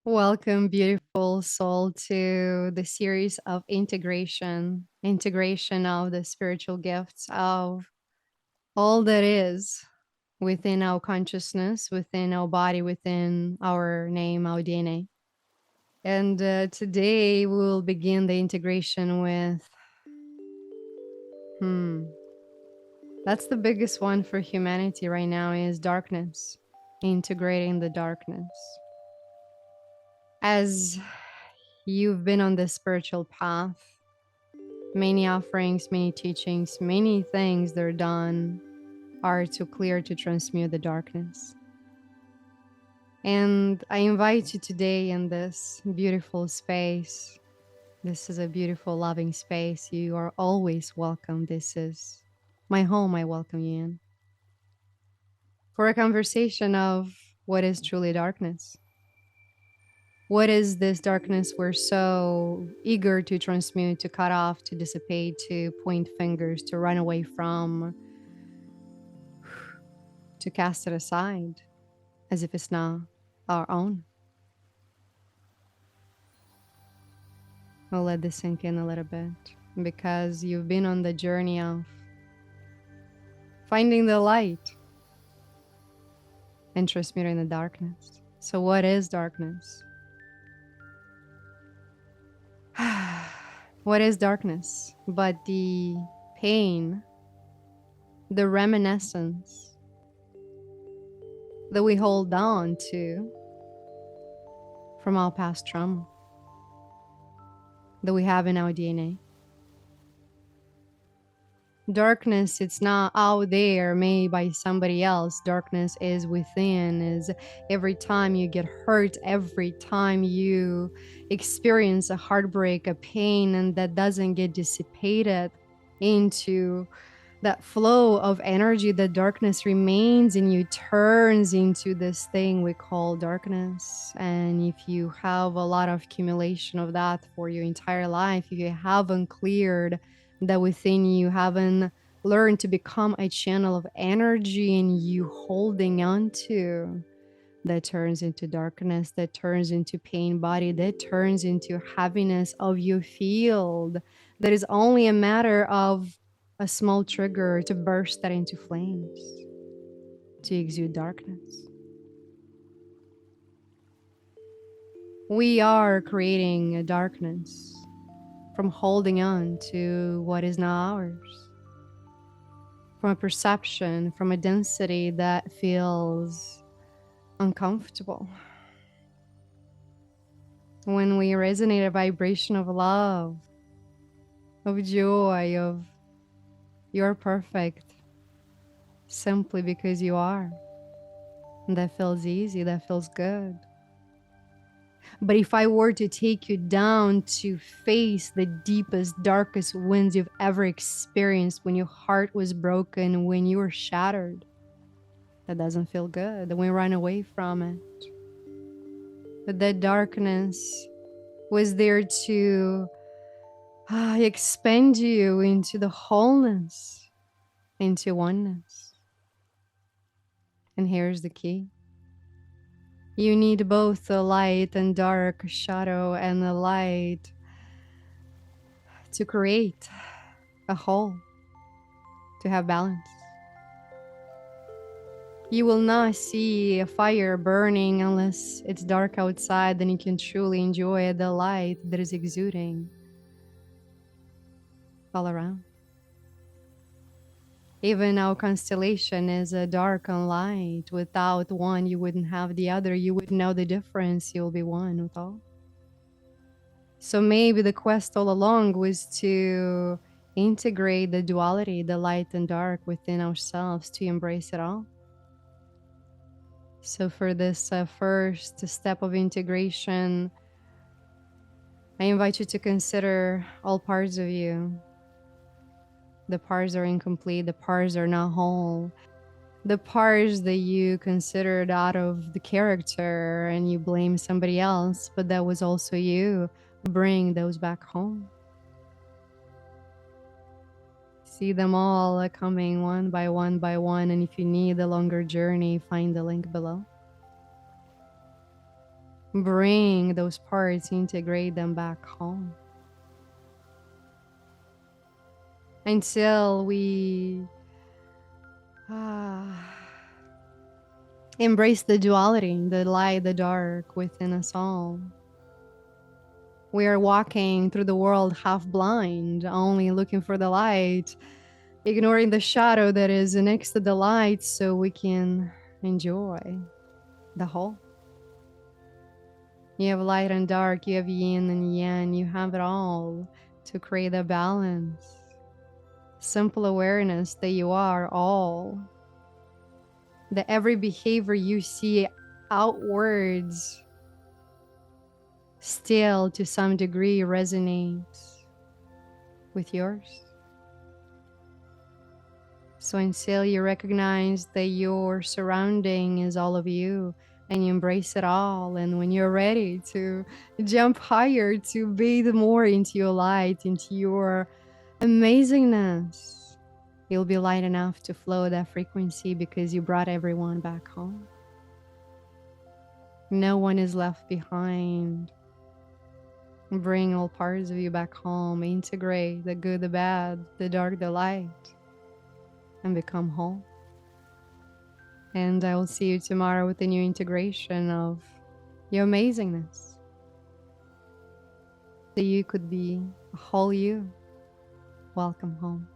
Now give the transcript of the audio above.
Welcome, beautiful soul, to the series of integration of the spiritual gifts of all that is within our consciousness, within our body, within our name, our DNA. And today we will begin the integration with, that's the biggest one for humanity right now is darkness, integrating the darkness. As you've been on this spiritual path, many offerings, many teachings, many things that are done are to clear, to transmute the darkness. And I invite you today in this beautiful space. This is a beautiful, loving space. You are always welcome. This is my home. I welcome you in for a conversation of what is truly darkness. What is this darkness we're so eager to transmute, to cut off, to dissipate, to point fingers, to run away from, to cast it aside as if it's not our own? I'll let this sink in a little bit because you've been on the journey of finding the light and transmuting the darkness. So, what is darkness? What is darkness but the pain, the reminiscence that we hold on to from our past trauma that we have in our DNA? Darkness, it's not out there made by somebody else. Darkness is within, is every time you get hurt, every time you experience a heartbreak, a pain, and that doesn't get dissipated into that flow of energy, the darkness remains in you, turns into this thing we call darkness. And if you have a lot of accumulation of that for your entire life, if you haven't cleared that within you, haven't learned to become a channel of energy and you holding on to, that turns into darkness, that turns into pain body, that turns into heaviness of your field. That is only a matter of a small trigger to burst that into flames, to exude darkness. We are creating a darkness from holding on to what is not ours, from a perception, from a density that feels uncomfortable. When we resonate a vibration of love, of joy, of you're perfect simply because you are, and that feels easy, that feels good. But if I were to take you down to face the deepest, darkest winds you've ever experienced, when your heart was broken, when you were shattered, that doesn't feel good. Then we run away from it. But that darkness was there to expand you into the wholeness, into oneness. And here's the key. You need both the light and dark, shadow and the light, to create a whole, to have balance. You will not see a fire burning unless it's dark outside, then you can truly enjoy the light that is exuding all around. Even our constellation is a dark and light. Without one, you wouldn't have the other. You wouldn't know the difference. You'll be one with all. So maybe the quest all along was to integrate the duality, the light and dark within ourselves, to embrace it all. So for this first step of integration, I invite you to consider all parts of you. The parts are incomplete, the parts are not whole. The parts that you considered out of the character and you blame somebody else, but that was also you. Bring those back home. See them all coming one by one by one, and if you need a longer journey, find the link below. Bring those parts, integrate them back home. Until we embrace the duality, the light, the dark within us all. We are walking through the world half blind, only looking for the light, ignoring the shadow that is next to the light so we can enjoy the whole. You have light and dark, you have yin and yang, you have it all to create a balance. Simple awareness that you are all, that every behavior you see outwards still to some degree resonates with yours. So until you recognize that your surrounding is all of you and you embrace it all, and when you're ready to jump higher, to bathe more into your light, into your amazingness, you'll be light enough to flow that frequency because you brought everyone back home. No one is left behind. Bring all parts of you back home, integrate the good, the bad, the dark, the light, and become whole. And I will see you tomorrow with a new integration of your amazingness. That you could be a whole you. Welcome home.